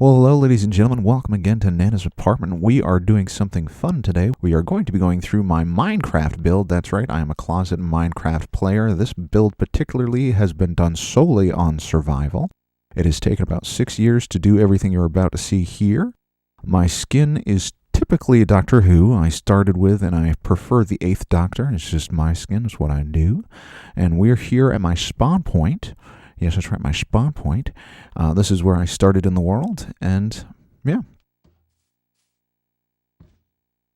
Well, hello, ladies and gentlemen. Welcome again to Nana's Apartment. We are doing something fun today. We are going to be going through my Minecraft build. That's right, I am a closet Minecraft player. This build particularly has been done solely on survival. It has taken about 6 years to do everything you're about to see here. My skin is typically Doctor Who. I started with, and I prefer the 8th Doctor. It's just my skin is what I do. And we're here at my spawn point. Yes, that's right, my spawn point. This is where I started in the world, and yeah.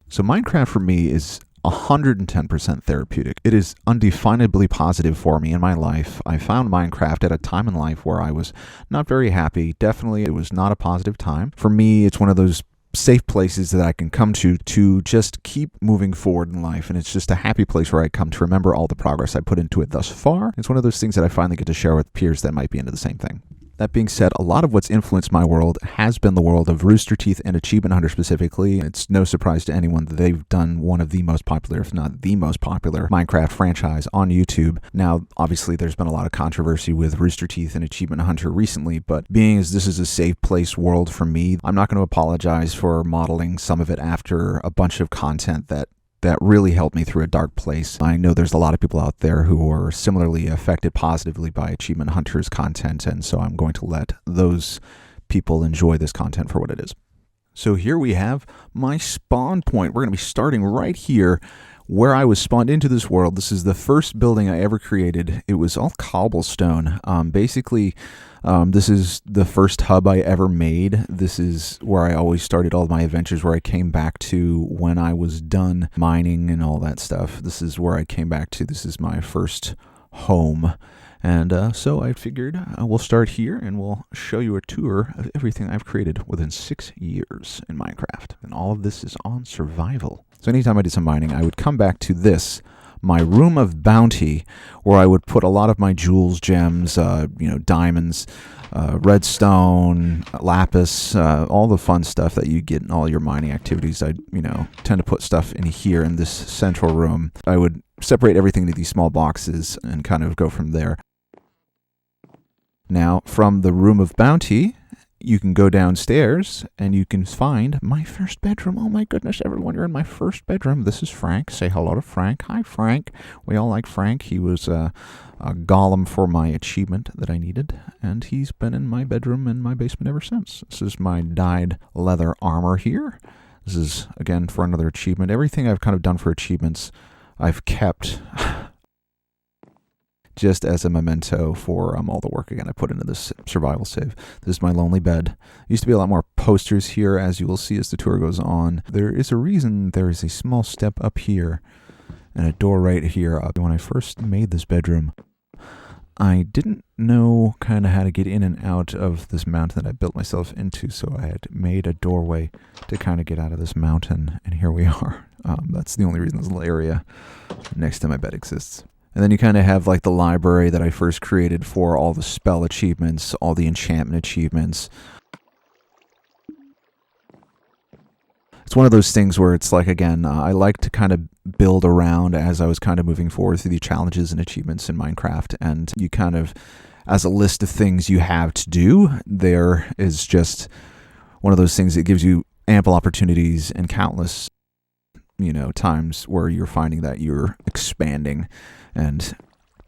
So Minecraft for me is 110% therapeutic. It is undefinably positive for me in my life. I found Minecraft at a time in life where I was not very happy. Definitely, it was not a positive time. For me, it's one of those safe places that I can come to just keep moving forward in life, and it's just a happy place where I come to remember all the progress I put into it thus far. It's one of those things that I finally get to share with peers that might be into the same thing. That being said, a lot of what's influenced my world has been the world of Rooster Teeth and Achievement Hunter specifically. It's no surprise to anyone that they've done one of the most popular, if not the most popular, Minecraft franchise on YouTube. Now, obviously, there's been a lot of controversy with Rooster Teeth and Achievement Hunter recently, but being as this is a safe place world for me, I'm not going to apologize for modeling some of it after a bunch of content that really helped me through a dark place. I know there's a lot of people out there who are similarly affected positively by Achievement Hunter's content, and so I'm going to let those people enjoy this content for what it is. So here we have my spawn point. We're going to be starting right here where I was spawned into this world. This is the first building I ever created. It was all cobblestone. This is the first hub I ever made. This is where I always started all my adventures, where I came back to when I was done mining and all that stuff. This is where I came back to. This is my first home. And so I figured we'll start here and we'll show you a tour of everything I've created within 6 years in Minecraft. And all of this is on survival. So anytime I did some mining, I would come back to this, my room of bounty, where I would put a lot of my jewels, gems, diamonds, redstone, lapis, all the fun stuff that you get in all your mining activities. I, tend to put stuff in here in this central room. I would separate everything into these small boxes and kind of go from there. Now, from the room of bounty, you can go downstairs and you can find my first bedroom. Oh my goodness, everyone, you're in my first bedroom. This is Frank. Say hello to Frank. Hi, Frank. We all like Frank. He was a golem for my achievement that I needed, and he's been in my bedroom in my basement ever since. This is my dyed leather armor here. This is, again, for another achievement. Everything I've kind of done for achievements, I've kept just as a memento for all the work, again, I put into this survival save. This is my lonely bed. There used to be a lot more posters here, as you will see as the tour goes on. There is a reason there is a small step up here and a door right here. When I first made this bedroom, I didn't know kind of how to get in and out of this mountain that I built myself into, so I had made a doorway to kind of get out of this mountain, and here we are. That's the only reason this little area next to my bed exists. And then you kind of have like the library that I first created for all the spell achievements, all the enchantment achievements. It's one of those things where it's like, again, I like to kind of build around as I was kind of moving forward through the challenges and achievements in Minecraft. And you kind of, as a list of things you have to do, there is just one of those things that gives you ample opportunities and countless times where you're finding that you're expanding and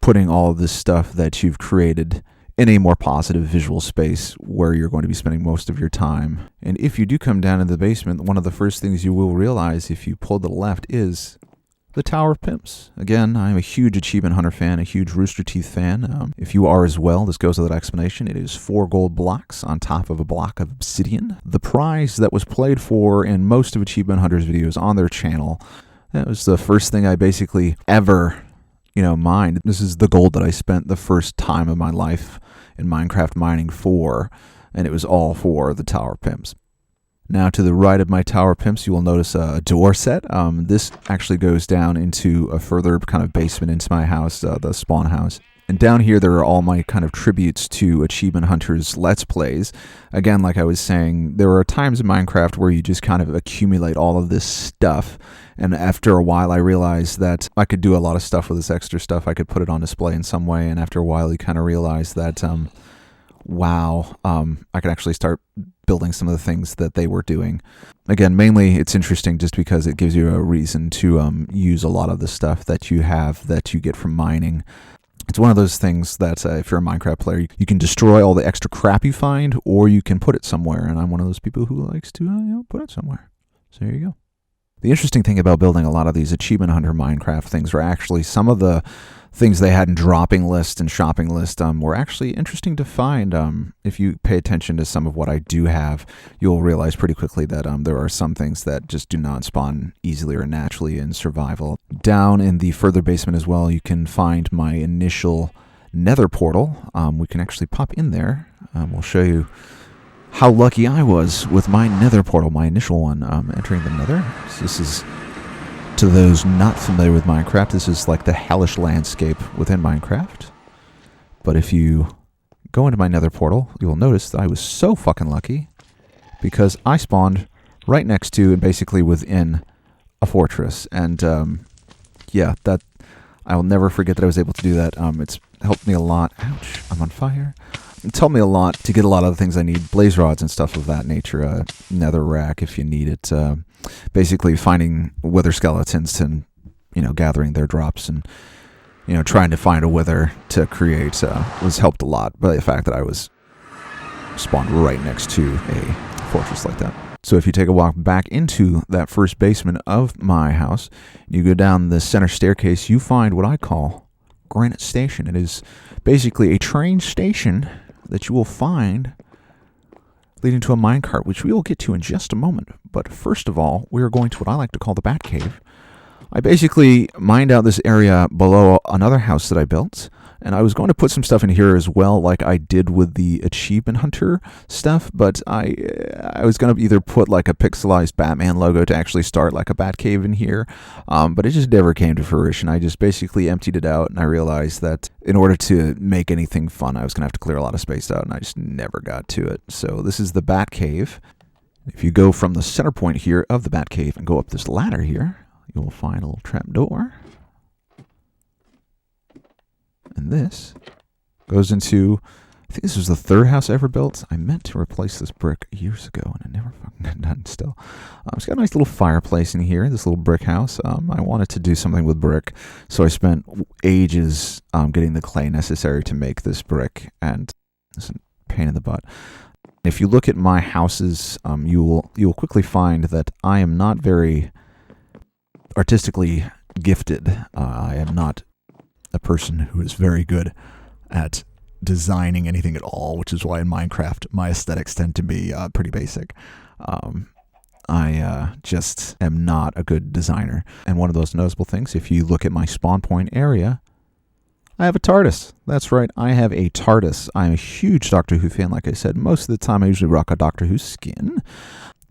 putting all of this stuff that you've created in a more positive visual space where you're going to be spending most of your time. And if you do come down in the basement, one of the first things you will realize if you pull to the left is the Tower of Pimps. Again, I'm a huge Achievement Hunter fan, a huge Rooster Teeth fan. If you are as well, this goes without explanation. It is 4 gold blocks on top of a block of obsidian. The prize that was played for in most of Achievement Hunter's videos on their channel, that was the first thing I basically ever, mined. This is the gold that I spent the first time of my life in Minecraft mining for, and it was all for the Tower of Pimps. Now to the right of my Tower of Pimps, you will notice a door set. This actually goes down into a further kind of basement into my house, the spawn house. And down here, there are all my kind of tributes to Achievement Hunter's Let's Plays. Again, like I was saying, there are times in Minecraft where you just kind of accumulate all of this stuff. And after a while, I realized that I could do a lot of stuff with this extra stuff. I could put it on display in some way. And after a while, you kind of realize that, wow, I could actually start building some of the things that they were doing. Again, mainly it's interesting just because it gives you a reason to use a lot of the stuff that you have that you get from mining. It's one of those things that if you're a Minecraft player, you can destroy all the extra crap you find, or you can put it somewhere. And I'm one of those people who likes to put it somewhere. So there you go. The interesting thing about building a lot of these Achievement Hunter Minecraft things were actually some of the things they had in dropping list and shopping list were actually interesting to find. If you pay attention to some of what I do have, you'll realize pretty quickly that there are some things that just do not spawn easily or naturally in survival. Down in the further basement as well, you can find my initial nether portal. We can actually pop in there. We'll show you how lucky I was with my nether portal, my initial one, entering the nether. So this is, to those not familiar with Minecraft, this is like the hellish landscape within Minecraft. But if you go into my nether portal, you will notice that I was so fucking lucky because I spawned right next to and basically within a fortress. And yeah, that I will never forget that I was able to do that. It's helped me a lot. Ouch, I'm on fire. It's helped me a lot to get a lot of the things I need, blaze rods and stuff of that nature, nether rack if you need it, basically finding wither skeletons and, gathering their drops and, trying to find a wither to create was helped a lot by the fact that I was spawned right next to a fortress like that. So if you take a walk back into that first basement of my house, you go down the center staircase, you find what I call Granite Station. It is basically a train station that you will find leading to a minecart, which we will get to in just a moment. But first of all, we are going to what I like to call the Bat Cave. I basically mined out this area below another house that I built, and I was going to put some stuff in here as well, like I did with the Achievement Hunter stuff, but I was going to either put like a pixelized Batman logo to actually start like a Bat Cave in here, but it just never came to fruition. I just basically emptied it out, and I realized that in order to make anything fun, I was going to have to clear a lot of space out, and I just never got to it. So this is the Bat Cave. If you go from the center point here of the Bat Cave and go up this ladder here, you will find a little trap door. And this goes into, I think this was the third house I ever built. I meant to replace this brick years ago, and I never fucking got done still. It's got a nice little fireplace in here, this little brick house. I wanted to do something with brick, so I spent ages getting the clay necessary to make this brick, and it's a pain in the butt. If you look at my houses, you will quickly find that I am not very artistically gifted. I am not a person who is very good at designing anything at all, which is why in Minecraft my aesthetics tend to be pretty basic. I just am not a good designer. And one of those noticeable things, if you look at my spawn point area, I have a TARDIS. That's right, I have a TARDIS. I'm a huge Doctor Who fan, like I said. Most of the time I usually rock a Doctor Who skin.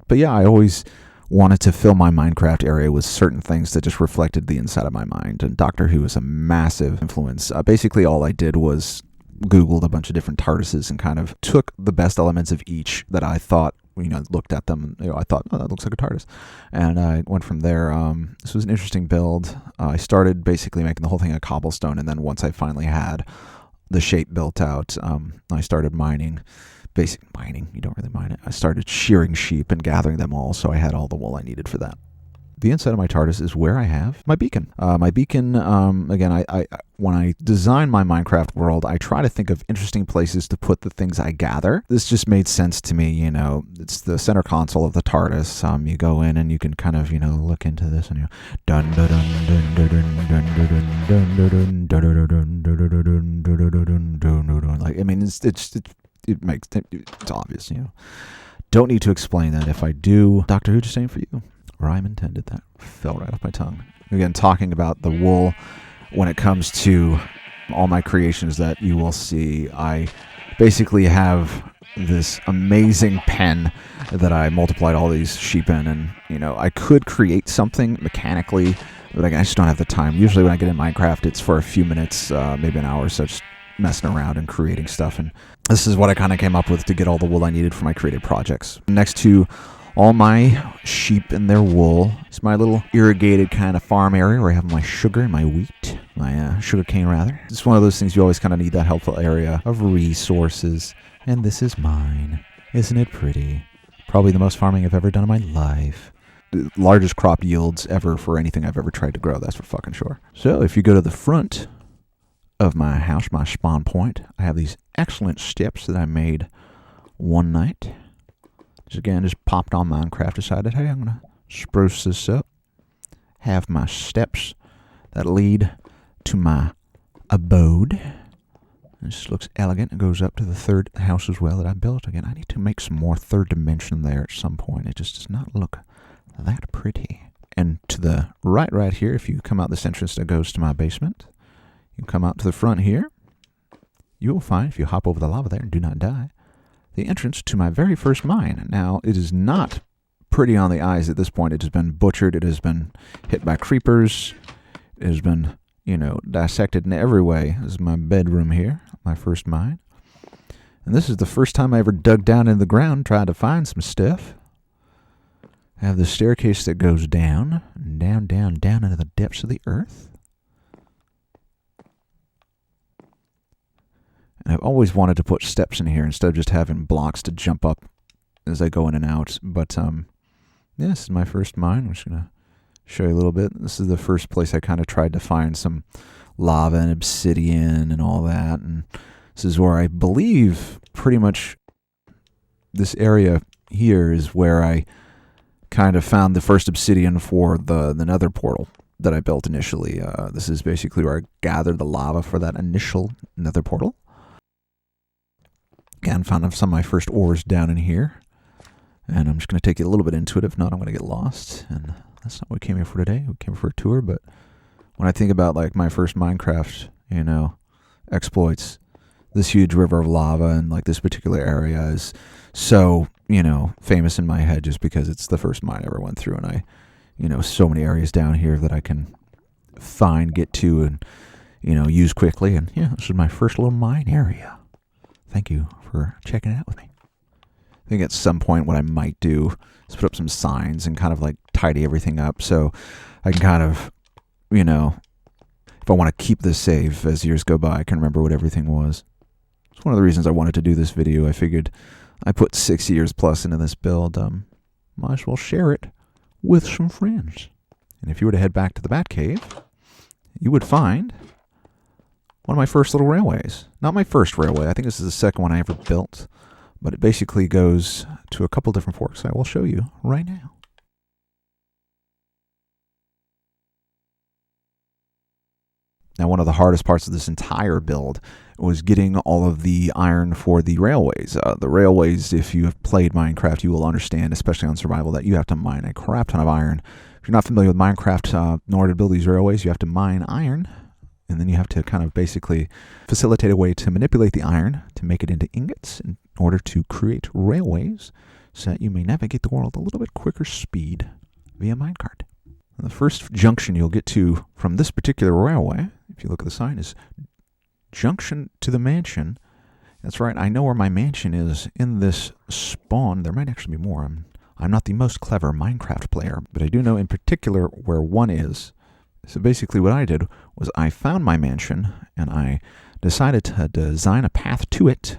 But yeah, I always wanted to fill my Minecraft area with certain things that just reflected the inside of my mind. And Doctor Who is a massive influence. Basically, all I did was Googled a bunch of different TARDISes and kind of took the best elements of each that I thought, looked at them, and I thought, oh, that looks like a TARDIS. And I went from there. This was an interesting build. I started basically making the whole thing a cobblestone, and then once I finally had the shape built out, I started mining. Basic mining, you don't really mine it. I started shearing sheep and gathering them all, so I had all the wool I needed for that. The inside of my TARDIS is where I have my beacon. Again, I when I design my Minecraft world, I try to think of interesting places to put the things I gather. This just made sense to me, it's the center console of the TARDIS. You go in and you can kind of, look into this and dun dun dun dun dun dun dun dun dun dun dun. Like, I mean, it's obvious, Don't need to explain that. If I do, Doctor Who, just ain't for you. Rhyme intended. That fell right off my tongue. Again, talking about the wool, when it comes to all my creations that you will see, I basically have this amazing pen that I multiplied all these sheep in, and I could create something mechanically, but I just don't have the time. Usually when I get in Minecraft, it's for a few minutes, maybe an hour or so, just messing around and creating stuff, and this is what I kind of came up with to get all the wool I needed for my creative projects. Next to all my sheep and their wool, it's my little irrigated kind of farm area where I have my sugar and my wheat, my sugar cane rather. It's one of those things you always kind of need, that helpful area of resources. And this is mine. Isn't it pretty? Probably the most farming I've ever done in my life. The largest crop yields ever for anything I've ever tried to grow, that's for fucking sure. So if you go to the front of my house, my spawn point, I have these excellent steps that I made one night. Just popped on Minecraft, decided, hey, I'm going to spruce this up. Have my steps that lead to my abode. It just looks elegant. It goes up to the third house as well that I built. Again, I need to make some more third dimension there at some point. It just does not look that pretty. And to the right here, if you come out this entrance that goes to my basement, you come out to the front here, you will find, if you hop over the lava there and do not die, the entrance to my very first mine. Now, it is not pretty on the eyes at this point. It has been butchered. It has been hit by creepers. It has been, dissected in every way. This is my bedroom here, my first mine. And this is the first time I ever dug down in the ground, tried to find some stuff. I have the staircase that goes down into the depths of the earth. And I've always wanted to put steps in here instead of just having blocks to jump up as I go in and out. But, this is my first mine. I'm just going to show you a little bit. This is the first place I kind of tried to find some lava and obsidian and all that. And this is where I believe pretty much this area here is where I kind of found the first obsidian for the nether portal that I built initially. This is basically where I gathered the lava for that initial nether portal. Again, found some of my first ores down in here. And I'm just going to take you a little bit into it. If not, I'm going to get lost. And that's not what we came here for today. We came for a tour. But when I think about like my first Minecraft, exploits, this huge river of lava and like this particular area is so, famous in my head just because it's the first mine I ever went through. And I, so many areas down here that I can find, get to, and, use quickly. And yeah, this is my first little mine area. Thank you for checking it out with me. I think at some point what I might do is put up some signs and kind of like tidy everything up so I can kind of, if I want to keep this safe as years go by, I can remember what everything was. It's one of the reasons I wanted to do this video. I figured I put 6 years plus into this build. Might as well share it with some friends. And if you were to head back to the Batcave, you would find one of my first little railways. Not my first railway. I think this is the second one I ever built. But it basically goes to a couple different forks I will show you right now. Now, one of the hardest parts of this entire build was getting all of the iron for the railways. The railways, if you have played Minecraft, you will understand, especially on survival, that you have to mine a crap ton of iron. If you're not familiar with Minecraft, in order to build these railways, you have to mine iron. And then you have to kind of basically facilitate a way to manipulate the iron to make it into ingots in order to create railways so that you may navigate the world a little bit quicker speed via minecart. And the first junction you'll get to from this particular railway, if you look at the sign, is Junction to the Mansion. That's right, I know where my mansion is in this spawn. There might actually be more. I'm not the most clever Minecraft player, but I do know in particular where one is. So basically what I did was I found my mansion and I decided to design a path to it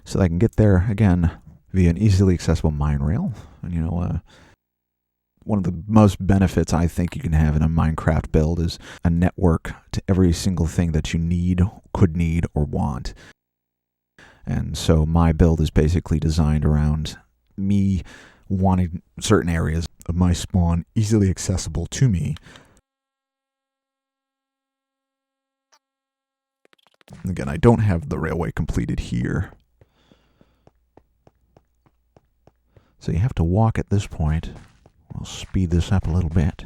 so that I can get there, again, via an easily accessible mine rail. And, one of the most benefits I think you can have in a Minecraft build is a network to every single thing that you need, could need, or want. And so my build is basically designed around me wanting certain areas of my spawn easily accessible to me. Again, I don't have the railway completed here. So you have to walk at this point. I'll speed this up a little bit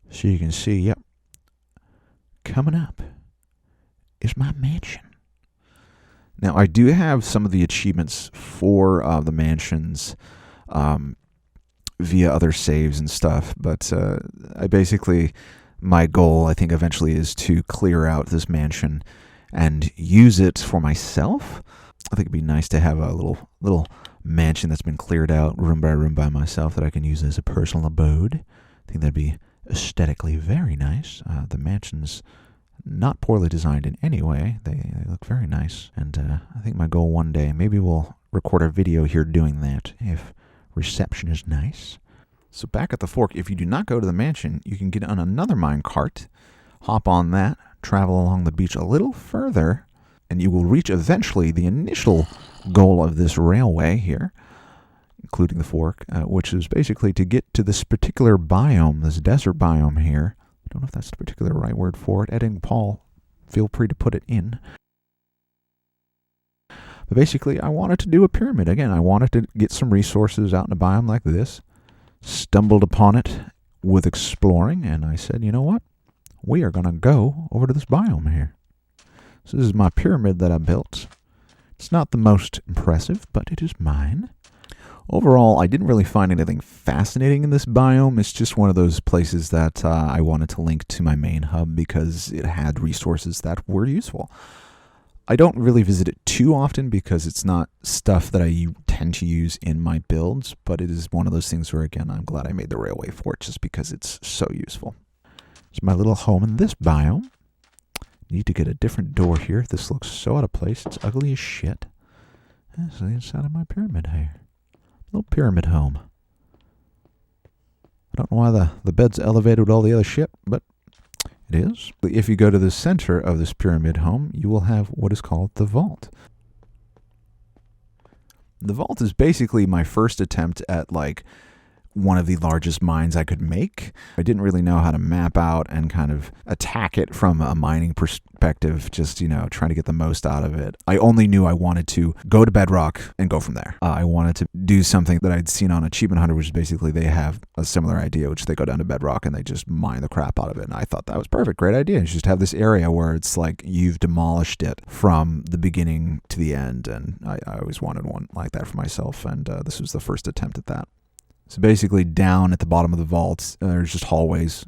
so you can see, yep, coming up is my mansion. Now, I do have some of the achievements for the mansions via other saves and stuff, but I basically, my goal, I think, eventually is to clear out this mansion and use it for myself. I think it'd be nice to have a little mansion that's been cleared out room by myself that I can use as a personal abode. I think that'd be aesthetically very nice. The mansion's not poorly designed in any way. They look very nice. And I think my goal one day, maybe we'll record a video here doing that if Reception is nice. So back at the fork, if you do not go to the mansion, you can get on another mine cart, hop on that, travel along the beach a little further, and you will reach eventually the initial goal of this railway here, including the fork, which is basically to get to this particular biome, this desert biome here. I don't know if that's the particular right word for it. Ed and Paul, feel free to put it in. But basically, I wanted to do a pyramid. Again, I wanted to get some resources out in a biome like this. Stumbled upon it with exploring, and I said, you know what? We are going to go over to this biome here. So this is my pyramid that I built. It's not the most impressive, but it is mine. Overall, I didn't really find anything fascinating in this biome. It's just one of those places that I wanted to link to my main hub because it had resources that were useful. I don't really visit it too often because it's not stuff that I tend to use in my builds, but it is one of those things where, again, I'm glad I made the railway for it just because it's so useful. It's my little home in this biome. Need to get a different door here. This looks so out of place. It's ugly as shit. That's the inside of my pyramid here. Little pyramid home. I don't know why the bed's elevated with all the other shit, but it is. If you go to the center of this pyramid home, you will have what is called the vault. The vault is basically my first attempt at like one of the largest mines I could make. I didn't really know how to map out and kind of attack it from a mining perspective, just, trying to get the most out of it. I only knew I wanted to go to bedrock and go from there. I wanted to do something that I'd seen on Achievement Hunter, which is basically they have a similar idea, which they go down to bedrock and they just mine the crap out of it. And I thought that was perfect. Great idea. You just have this area where it's like you've demolished it from the beginning to the end. And I always wanted one like that for myself. And this was the first attempt at that. So basically down at the bottom of the vault, there's just hallways.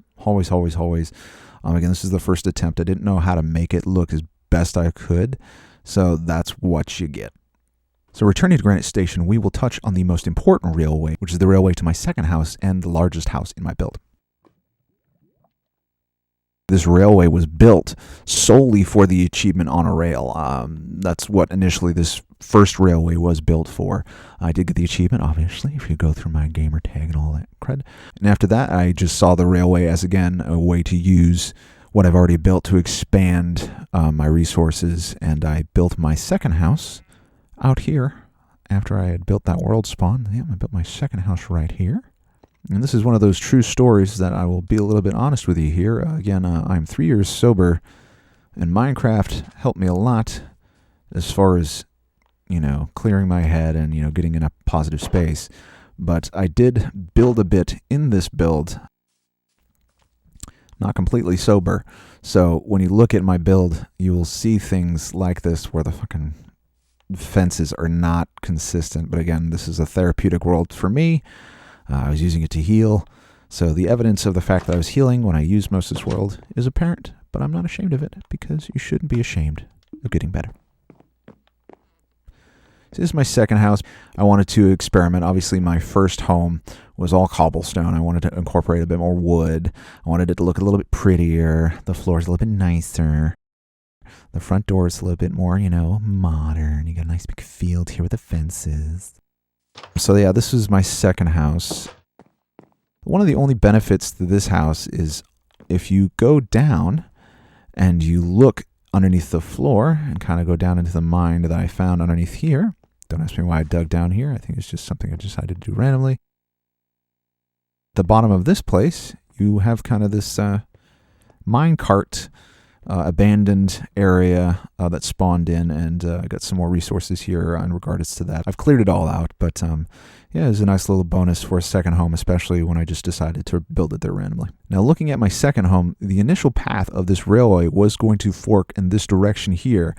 Again, this is the first attempt. I didn't know how to make it look as best I could, so that's what you get. So returning to Granite Station, we will touch on the most important railway, which is the railway to my second house and the largest house in my build. This railway was built solely for the achievement on a rail. That's what initially this first railway was built for. I did get the achievement, obviously, if you go through my gamer tag and all that cred. And after that, I just saw the railway as, again, a way to use what I've already built to expand my resources. And I built my second house out here after I had built that world spawn. Yeah, I built my second house right here. And this is one of those true stories that I will be a little bit honest with you here. Again, I'm 3 years sober, and Minecraft helped me a lot as far as, clearing my head and, getting in a positive space. But I did build a bit in this build, not completely sober. So when you look at my build, you will see things like this where the fucking fences are not consistent. But again, this is a therapeutic world for me. I was using it to heal, so the evidence of the fact that I was healing when I used most of this world is apparent, but I'm not ashamed of it, because you shouldn't be ashamed of getting better. So this is my second house. I wanted to experiment. Obviously, my first home was all cobblestone. I wanted to incorporate a bit more wood. I wanted it to look a little bit prettier. The floor's a little bit nicer. The front door is a little bit more, modern. You got a nice big field here with the fences. So yeah, this is my second house. One of the only benefits to this house is if you go down and you look underneath the floor and kind of go down into the mine that I found underneath here. Don't ask me why I dug down here. I think it's just something I decided to do randomly. The bottom of this place, you have kind of this mine cart abandoned area that spawned in, and I got some more resources here in regards to that. I've cleared it all out, but yeah, it's a nice little bonus for a second home, especially when I just decided to build it there randomly. Now, looking at my second home, the initial path of this railway was going to fork in this direction here,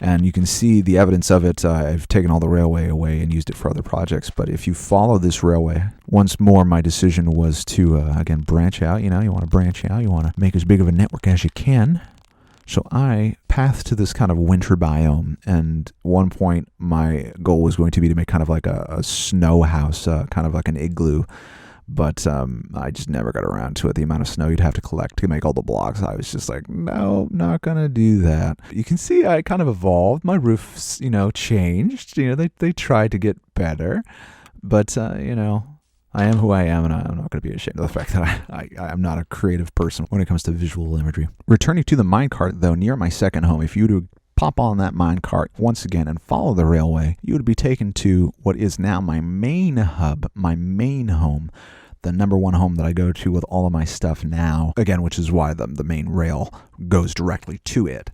and you can see the evidence of it. I've taken all the railway away and used it for other projects, but if you follow this railway, once more my decision was to, again, branch out. You want to branch out. You want to make as big of a network as you can. So I pathed to this kind of winter biome, and at one point my goal was going to be to make kind of like a snow house, kind of like an igloo, but I just never got around to it. The amount of snow you'd have to collect to make all the blocks, I was just like, no, not gonna do that. You can see I kind of evolved. My roofs, changed. They tried to get better, But, I am who I am, and I'm not going to be ashamed of the fact that I'm not a creative person when it comes to visual imagery. Returning to the minecart, though, near my second home, if you were to pop on that minecart once again and follow the railway, you would be taken to what is now my main hub, my main home, the number one home that I go to with all of my stuff now, again, which is why the main rail goes directly to it.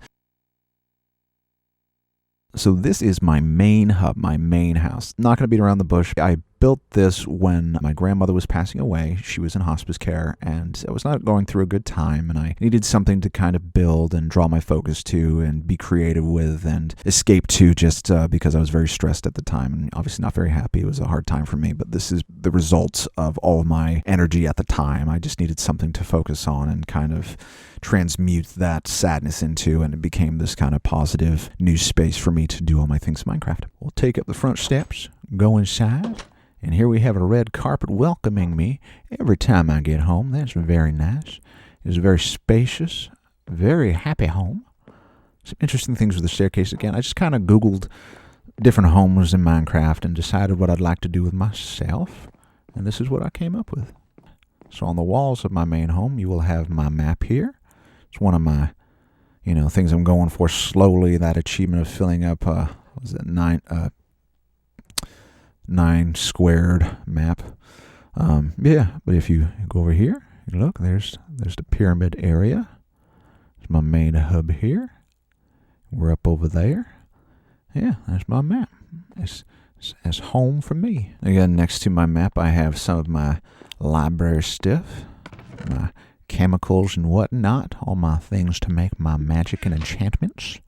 So this is my main hub, my main house. Not going to beat around the bush. I built this when my grandmother was passing away. She was in hospice care, and I was not going through a good time, and I needed something to kind of build and draw my focus to and be creative with and escape to, just because I was very stressed at the time and obviously not very happy. It was a hard time for me, but this is the result of all of my energy at the time. I just needed something to focus on and kind of transmute that sadness into, and it became this kind of positive new space for me to do all my things in Minecraft. We'll take up the front steps, go inside, and here we have a red carpet welcoming me every time I get home. That's very nice. It's a very spacious, very happy home. Some interesting things with the staircase. Again, I just kind of Googled different homes in Minecraft and decided what I'd like to do with myself, and this is what I came up with. So on the walls of my main home, you will have my map here. It's one of my, things I'm going for slowly, that achievement of filling up, 9 squared map. But if you go over here, you look, there's the pyramid area. There's my main hub here. We're up over there. Yeah, that's my map. It's home for me. Again, next to my map, I have some of my library stuff, my chemicals and whatnot, all my things to make my magic and enchantments.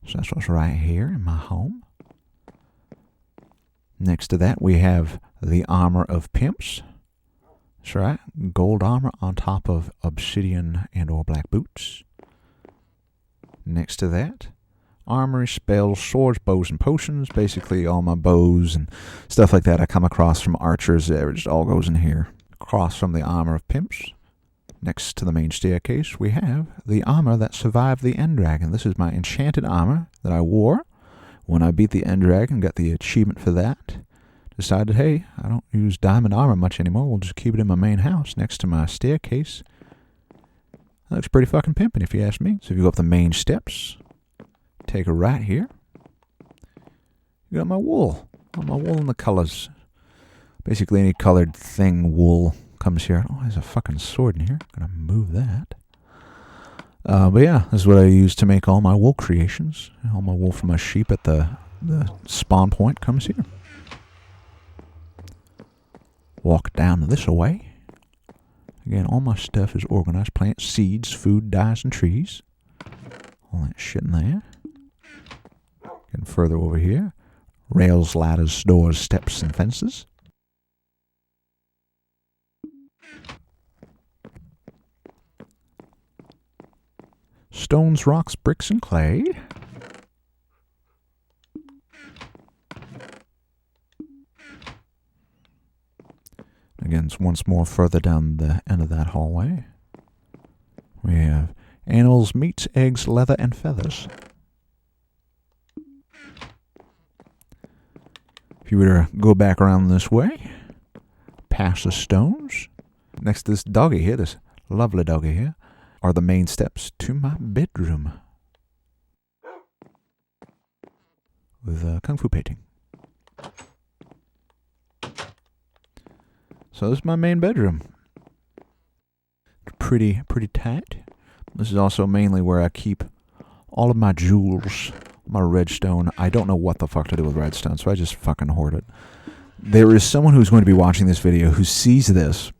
So that's what's right here in my home. Next to that, we have the armor of pimps. That's right, gold armor on top of obsidian and or black boots. Next to that, armory, spells, swords, bows, and potions. Basically, all my bows and stuff like that I come across from archers. It just all goes in here. Across from the armor of pimps, next to the main staircase, we have the armor that survived the end dragon. This is my enchanted armor that I wore when I beat the end dragon, got the achievement for that. Decided, hey, I don't use diamond armor much anymore. We'll just keep it in my main house next to my staircase. That looks pretty fucking pimpin' if you ask me. So if you go up the main steps, take a right here. You got my wool. All my wool in the colors. Basically any colored thing, wool, comes here. Oh, there's a fucking sword in here. Gonna move that. But yeah, this is what I use to make all my wool creations. All my wool from my sheep at the spawn point comes here. Walk down this way. Again, all my stuff is organized. Plants, seeds, food, dyes, and trees. All that shit in there. Getting further over here. Rails, ladders, doors, steps, and fences. Stones, rocks, bricks, and clay. Again, once more further down the end of that hallway, we have animals, meats, eggs, leather, and feathers. If you were to go back around this way, past the stones, next to this doggy here, this lovely doggy here, are the main steps to my bedroom with kung fu painting. So this is my main bedroom. Pretty tight. This is also mainly where I keep all of my jewels, my redstone. I don't know what the fuck to do with redstone, so I just fucking hoard it. There is someone who's going to be watching this video who sees this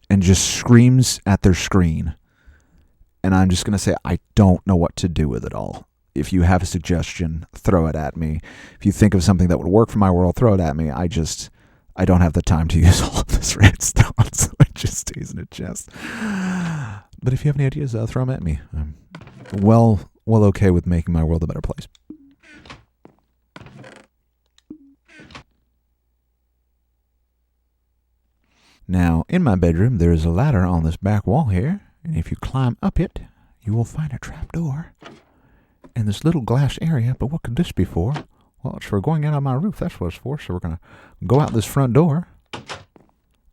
and just screams at their screen. And I'm just going to say, I don't know what to do with it all. If you have a suggestion, throw it at me. If you think of something that would work for my world, throw it at me. I don't have the time to use all of this redstone, so it just stays in a chest. But if you have any ideas, throw them at me. I'm well okay with making my world a better place. Now, in my bedroom, there is a ladder on this back wall here, and if you climb up it, you will find a trapdoor in this little glass area. But what could this be for? Well, we're going out on my roof. That's what it's for. So we're going to go out this front door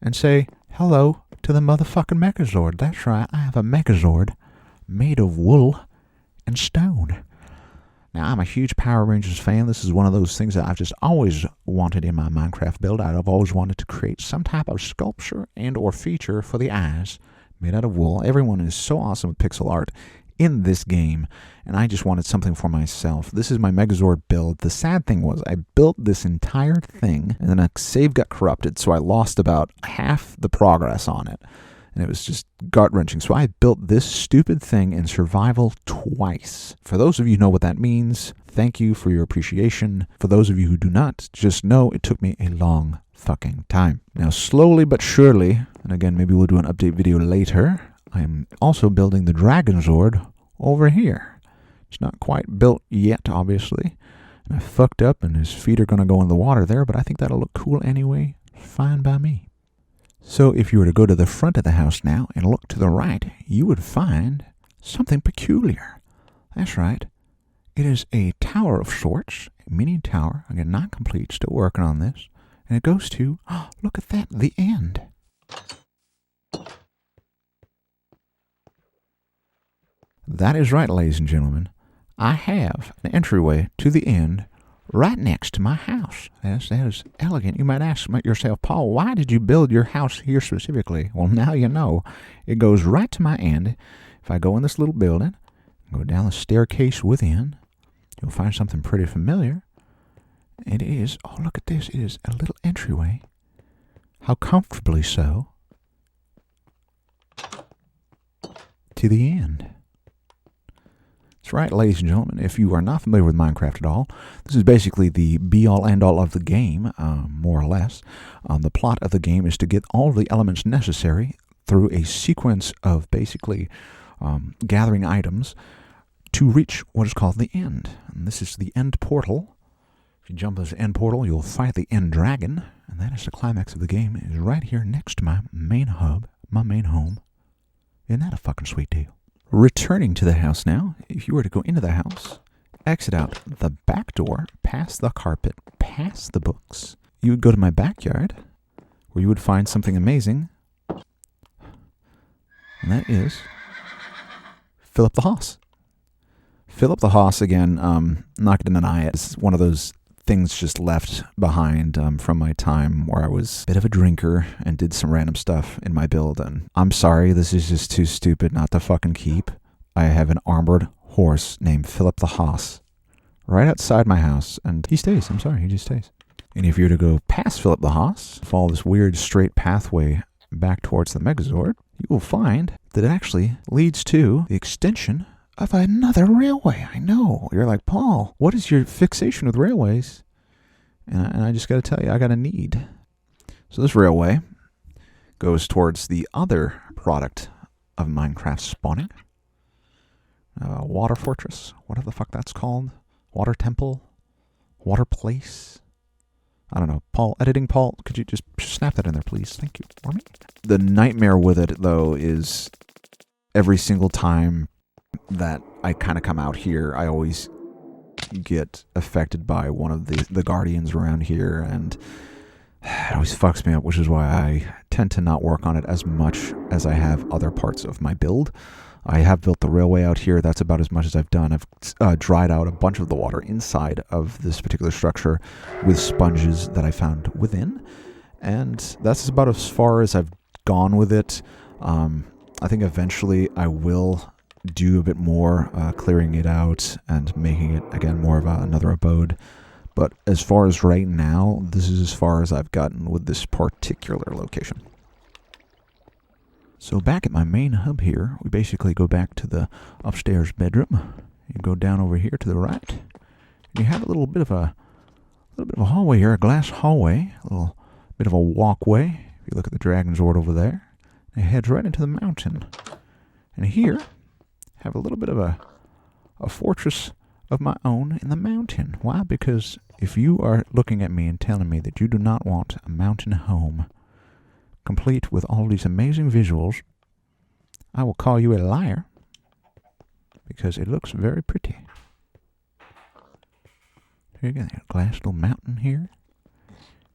and say hello to the motherfucking Megazord. That's right. I have a Megazord made of wool and stone. Now, I'm a huge Power Rangers fan. This is one of those things that I've just always wanted in my Minecraft build. I've always wanted to create some type of sculpture and or feature for the eyes made out of wool. Everyone is so awesome with pixel art in this game, and I just wanted something for myself. This is my Megazord build. The sad thing was I built this entire thing, and then a save got corrupted, so I lost about half the progress on it. And it was just gut-wrenching. So I built this stupid thing in survival twice. For those of you who know what that means, thank you for your appreciation. For those of you who do not, just know it took me a long fucking time. Now, slowly but surely, and again, maybe we'll do an update video later, I'm also building the Dragon Zord over here. It's not quite built yet, obviously. And I fucked up, and his feet are going to go in the water there, but I think that'll look cool anyway. Fine by me. So if you were to go to the front of the house now and look to the right, you would find something peculiar. That's right. It is a tower of sorts, a mini tower. Again, not complete, still working on this. And it goes to, oh, look at that, the end. That is right, ladies and gentlemen. I have an entryway to the end right next to my house. That is elegant. You might ask yourself, Paul, why did you build your house here specifically? Well, now you know. It goes right to my end. If I go in this little building, go down the staircase within, you'll find something pretty familiar. It is, oh, look at this. It is a little entryway. How comfortably so. To the end. That's right, ladies and gentlemen. If you are not familiar with Minecraft at all, this is basically the be-all, end-all of the game, more or less. The plot of the game is to get all of the elements necessary through a sequence of basically gathering items to reach what is called the end. And this is the end portal. If you jump this end portal, you'll fight the end dragon, and that is the climax of the game. It is right here next to my main hub, my main home. Isn't that a fucking sweet deal? Returning to the house now, if you were to go into the house, exit out the back door, past the carpet, past the books, you would go to my backyard, where you would find something amazing, and that is Philip the Hoss. Philip the Hoss, again, not going to deny it, is one of those things just left behind from my time where I was a bit of a drinker and did some random stuff in my build. And I'm sorry, this is just too stupid not to fucking keep. I have an armored horse named Philip the Hoss right outside my house, and he stays. I'm sorry, he just stays. And if you were to go past Philip the Hoss, follow this weird straight pathway back towards the Megazord, you will find that it actually leads to the extension of another railway. I know. You're like, Paul, what is your fixation with railways? And I just got to tell you, I got a need. So this railway goes towards the other product of Minecraft spawning. Water fortress. Whatever the fuck that's called. Water temple. Water place. I don't know. Paul, editing Paul, could you just snap that in there, please? Thank you. For me. The nightmare with it, though, is every single time that I kind of come out here, I always get affected by one of the guardians around here, and it always fucks me up, which is why I tend to not work on it as much as I have other parts of my build. I have built the railway out here. That's about as much as I've done. I've dried out a bunch of the water inside of this particular structure with sponges that I found within, and that's about as far as I've gone with it. I think eventually I will do a bit more, clearing it out and making it, again, more of another abode. But as far as right now, this is as far as I've gotten with this particular location. So back at my main hub here, we basically go back to the upstairs bedroom. You go down over here to the right. You have a little bit of a hallway here, a glass hallway, a little bit of a walkway. If you look at the Dragon Zord over there, it heads right into the mountain. And here, have a little bit of a fortress of my own in the mountain. Why? Because if you are looking at me and telling me that you do not want a mountain home complete with all these amazing visuals, I will call you a liar, because it looks very pretty. Here you go, a glass little mountain here.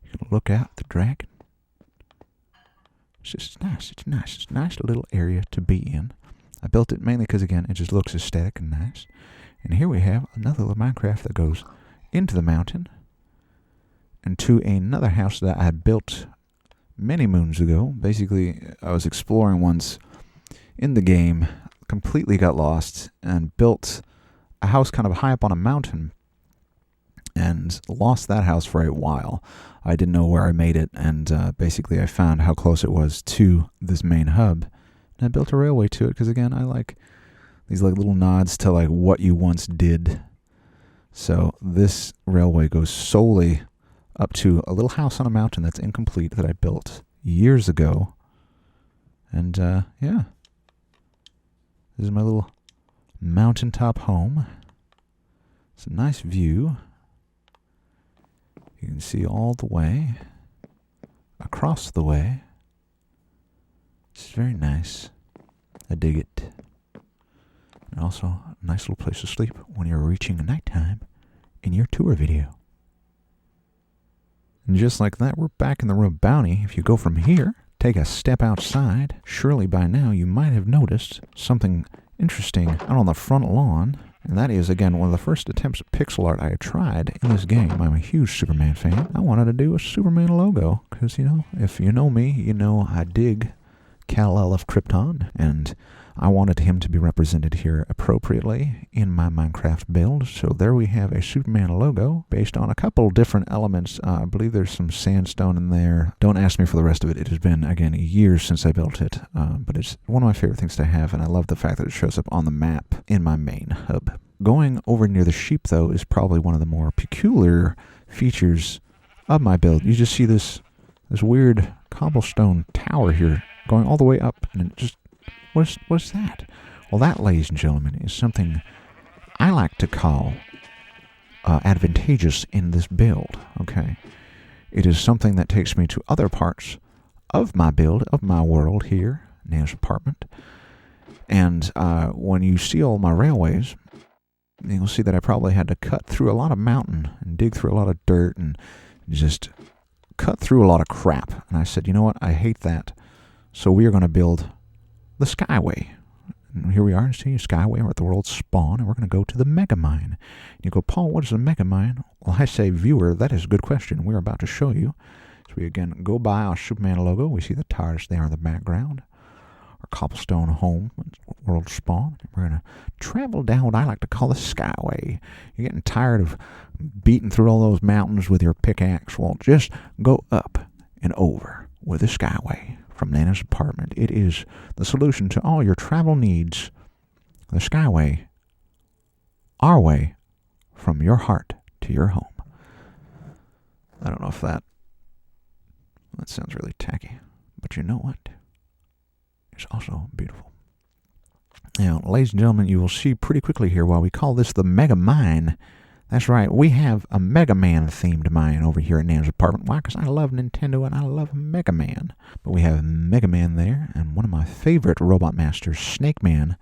You can look out at the dragon. It's just nice. It's nice. It's a nice little area to be in. I built it mainly because, again, it just looks aesthetic and nice. And here we have another little Minecraft that goes into the mountain and to another house that I built many moons ago. Basically, I was exploring once in the game, completely got lost, and built a house kind of high up on a mountain and lost that house for a while. I didn't know where I made it, and basically I found how close it was to this main hub. And I built a railway to it because, again, I like these like little nods to like what you once did. So this railway goes solely up to a little house on a mountain that's incomplete that I built years ago. And yeah, this is my little mountaintop home. It's a nice view. You can see all the way, across the way. It's very nice. I dig it. And also a nice little place to sleep when you're reaching nighttime in your tour video. And just like that, we're back in the room bounty. If you go from here, take a step outside, surely by now you might have noticed something interesting out on the front lawn. And that is, again, one of the first attempts at pixel art I had tried in this game. I'm a huge Superman fan. I wanted to do a Superman logo, because, you know, if you know me, you know I dig Kal-El of Krypton, and I wanted him to be represented here appropriately in my Minecraft build. So there we have a Superman logo based on a couple different elements. I believe there's some sandstone in there. Don't ask me for the rest of it. It has been, again, years since I built it, but it's one of my favorite things to have, and I love the fact that it shows up on the map in my main hub. Going over near the sheep, though, is probably one of the more peculiar features of my build. You just see this weird cobblestone tower here going all the way up, and it just, what is that? Well, that, ladies and gentlemen, is something I like to call advantageous in this build, okay? It is something that takes me to other parts of my build, of my world here, Nana's apartment. And when you see all my railways, you'll see that I probably had to cut through a lot of mountain and dig through a lot of dirt and just cut through a lot of crap. And I said, you know what? I hate that. So we are going to build the Skyway. And here we are, see, Skyway, we're at the world's spawn, and we're going to go to the Mega Mine. And you go, Paul, what is a Mega Mine? Well, I say, viewer, that is a good question. We're about to show you. So we again go by our Superman logo. We see the tires there in the background. Our cobblestone home, world spawn. We're going to travel down what I like to call the Skyway. You're getting tired of beating through all those mountains with your pickaxe? Well, just go up and over with the Skyway. From Nana's apartment. It is the solution to all your travel needs. The Skyway. Our way from your heart to your home. I don't know if that sounds really tacky, but you know what? It's also beautiful. Now, ladies and gentlemen, you will see pretty quickly here why we call this the Mega Mine. That's right, we have a Mega Man themed mine over here at Nana's apartment. Why? Because I love Nintendo and I love Mega Man. But we have Mega Man there, and one of my favorite Robot Masters, Snake Man,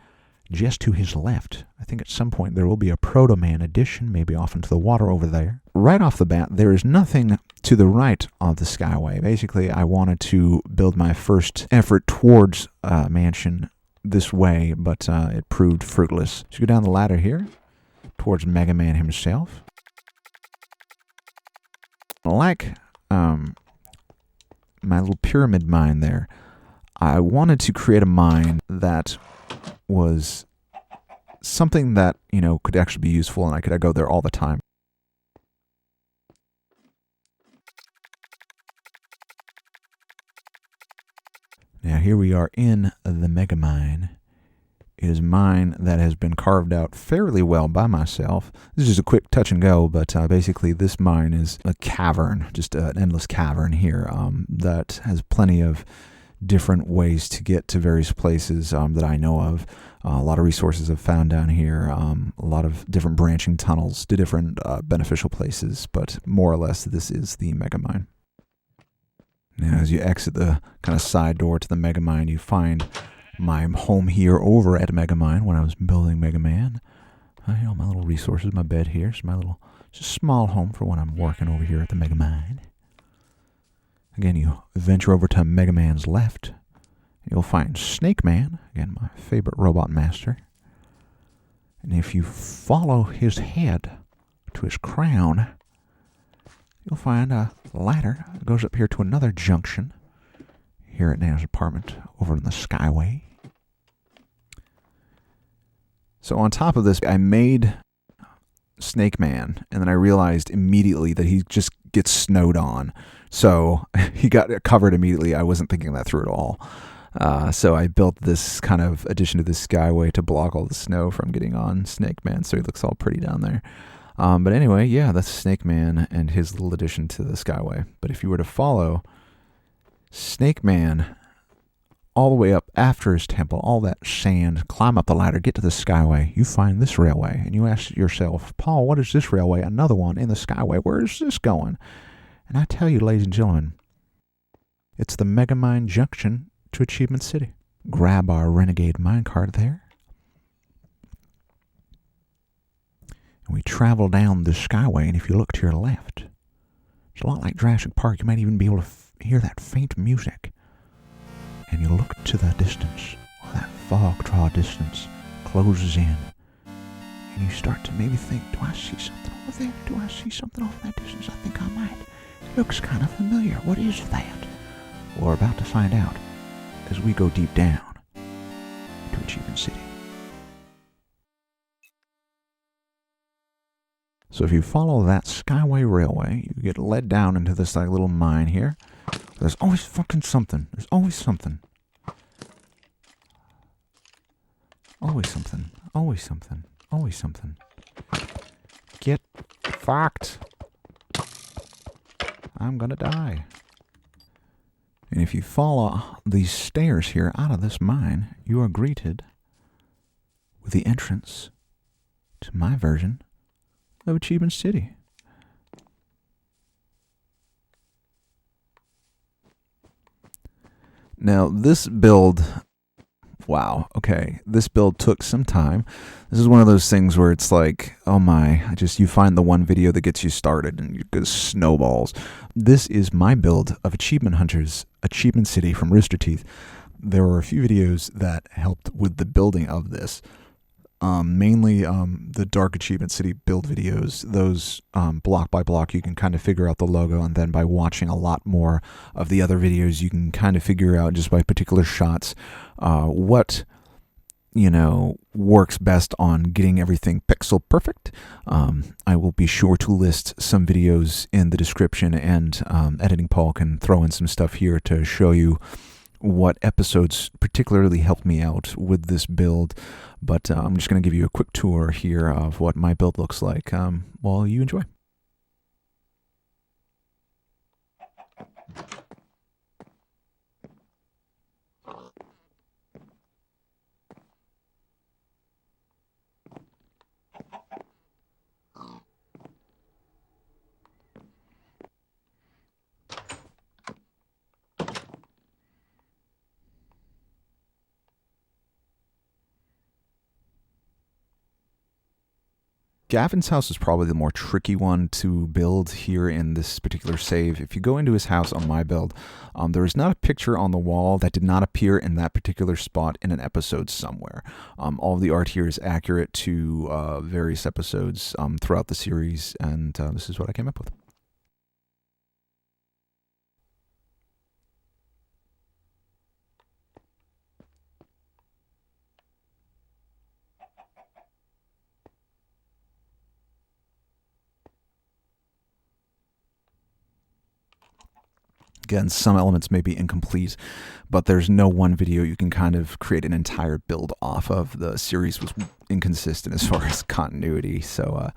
just to his left. I think at some point there will be a Proto Man edition, maybe off into the water over there. Right off the bat, there is nothing to the right of the Skyway. Basically, I wanted to build my first effort towards a mansion this way, but it proved fruitless. So go down the ladder here towards Mega Man himself. Like my little pyramid mine there, I wanted to create a mine that was something that, you know, could actually be useful, and I could go there all the time. Now here we are in the Mega Mine. It is a mine that has been carved out fairly well by myself. This is a quick touch and go, but basically this mine is a cavern, just an endless cavern here that has plenty of different ways to get to various places that I know of. A lot of resources I've found down here, a lot of different branching tunnels to different beneficial places, but more or less this is the Mega Mine. Now as you exit the kind of side door to the Mega Mine, you find my home here over at Mega Mine when I was building Mega Man. You know, my little resources, my bed here, so my little It's a small home for when I'm working over here at the Mega Mine. Again, you venture over to Mega Man's left. You'll find Snake Man, again, my favorite robot master. And if you follow his head to his crown, you'll find a ladder that goes up here to another junction here at Nana's apartment over in the Skyway. So on top of this, I made Snake Man, and then I realized immediately that he just gets snowed on. So he got covered immediately. I wasn't thinking that through at all. So I built this kind of addition to the Skyway to block all the snow from getting on Snake Man, so he looks all pretty down there. But anyway, yeah, that's Snake Man and his little addition to the Skyway. But if you were to follow Snake Man all the way up after his temple, all that sand, climb up the ladder, get to the Skyway, you find this railway. And you ask yourself, Paul, what is this railway? Another one in the Skyway. Where is this going? And I tell you, ladies and gentlemen, it's the Mega Mine Junction to Achievement City. Grab our Renegade minecart there. And we travel down the Skyway, and if you look to your left, it's a lot like Jurassic Park. You might even be able to hear that faint music. And you look to the distance, or that fog draw distance closes in. And you start to maybe think, do I see something over there? Do I see something off that distance? I think I might. It looks kind of familiar. What is that? We're about to find out as we go deep down to Achievement City. So if you follow that Skyway Railway, you get led down into this like little mine here. There's always fucking something. There's always something. Always something. Always something. Always something. Get fucked. I'm gonna die. And if you follow these stairs here out of this mine, you are greeted with the entrance to my version of Achievement City. Now, this build, wow, okay, this build took some time. This is one of those things where it's like, oh my, you find the one video that gets you started and it goes snowballs. This is my build of Achievement Hunters, Achievement City from Rooster Teeth. There were a few videos that helped with the building of this. Mainly the Dark Achievement City build videos, those block by block, you can kind of figure out the logo, and then by watching a lot more of the other videos, you can kind of figure out just by particular shots what, works best on getting everything pixel perfect. I will be sure to list some videos in the description, and Editing Paul can throw in some stuff here to show you what episodes particularly helped me out with this build, but I'm just going to give you a quick tour here of what my build looks like while you enjoy. Gavin's house is probably the more tricky one to build here in this particular save. If you go into his house on my build, there is not a picture on the wall that did not appear in that particular spot in an episode somewhere. All of the art here is accurate to various episodes throughout the series, and this is what I came up with. Again, some elements may be incomplete, but there's no one video you can kind of create an entire build off of. The series was inconsistent as far as continuity, so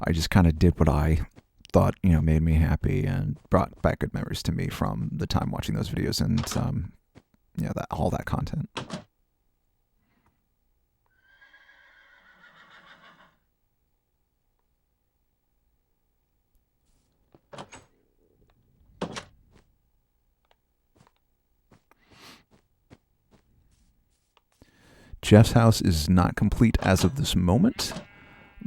I just kind of did what I thought made me happy and brought back good memories to me from the time watching those videos, and all that content. Jeff's house is not complete as of this moment,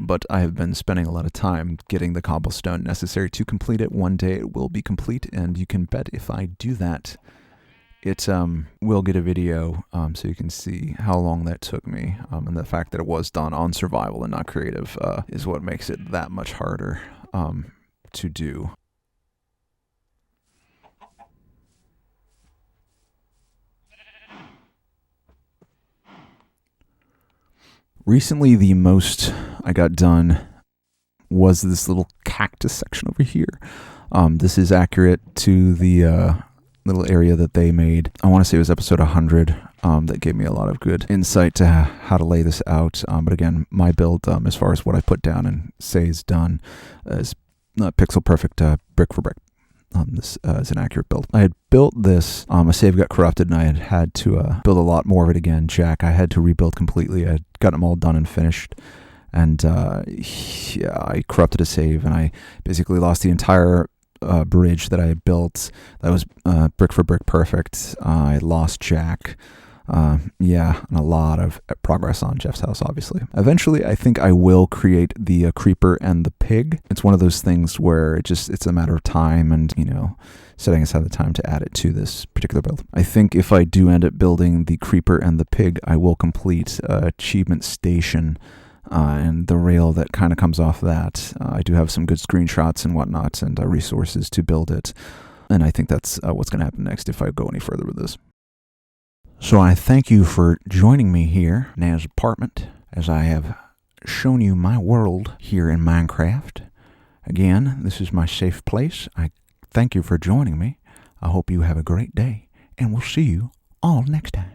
but I have been spending a lot of time getting the cobblestone necessary to complete it. One day it will be complete, and you can bet if I do that, it will get a video so you can see how long that took me. And the fact that it was done on survival and not creative is what makes it that much harder to do. Recently, the most I got done was this little cactus section over here. This is accurate to the little area that they made. I want to say it was episode 100 that gave me a lot of good insight to how to lay this out. But again, my build, as far as what I put down and say is done, is pixel perfect brick for brick. This is an accurate build. I had built this, a save got corrupted, and I had to build a lot more of it again. Jack, I had to rebuild completely. I had gotten them all done and finished, and yeah, I corrupted a save, and I basically lost the entire bridge that I had built. That was brick for brick perfect. I lost Jack. Yeah, and a lot of progress on Jeff's house, obviously. Eventually, I think I will create the creeper and the pig. It's one of those things where it's a matter of time and, setting aside the time to add it to this particular build. I think if I do end up building the creeper and the pig, I will complete achievement station and the rail that kind of comes off that. I do have some good screenshots and whatnot and resources to build it. And I think that's what's going to happen next if I go any further with this. So I thank you for joining me here in Naz's apartment as I have shown you my world here in Minecraft. Again, this is my safe place. I thank you for joining me. I hope you have a great day, and we'll see you all next time.